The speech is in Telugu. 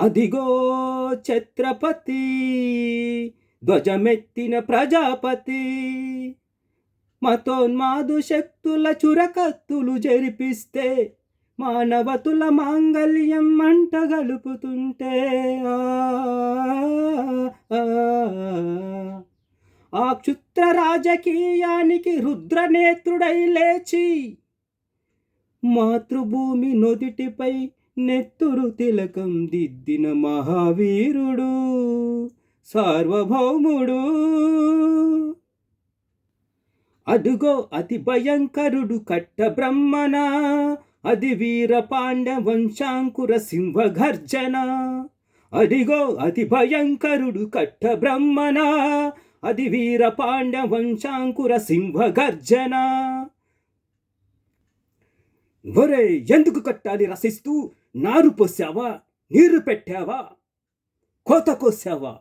అదిగో ఛత్రపతి, ధ్వజమెత్తిన ప్రజాపతి, మతోన్మాదు శక్తుల చురకత్తులు జరిపిస్తే మానవతుల మాంగళ్యం మంట గలుపుతుంటే ఆ క్షుద్ర రాజకీయానికి రుద్రనేత్రుడై లేచి మాతృభూమి నొదిటిపై నెత్తురు తిలకం దిద్దిన మహావీరుడు సార్వభౌముడు. అదుగో అతి భయంకరుడు కట్ట బ్రహ్మణ, అది వీర పాండ్య వంశాంకుర సింహ గర్జన. అదిగో అతి భయంకరుడు కట్ట బ్రహ్మణ, అది వీర పాండ్య వంశాంకుర సింహ గర్జన. ఒరే, ఎందుకు కట్టాలి రసిస్తూ నారు పోసావా, నీరు పెట్టావా, కోత కోసావా?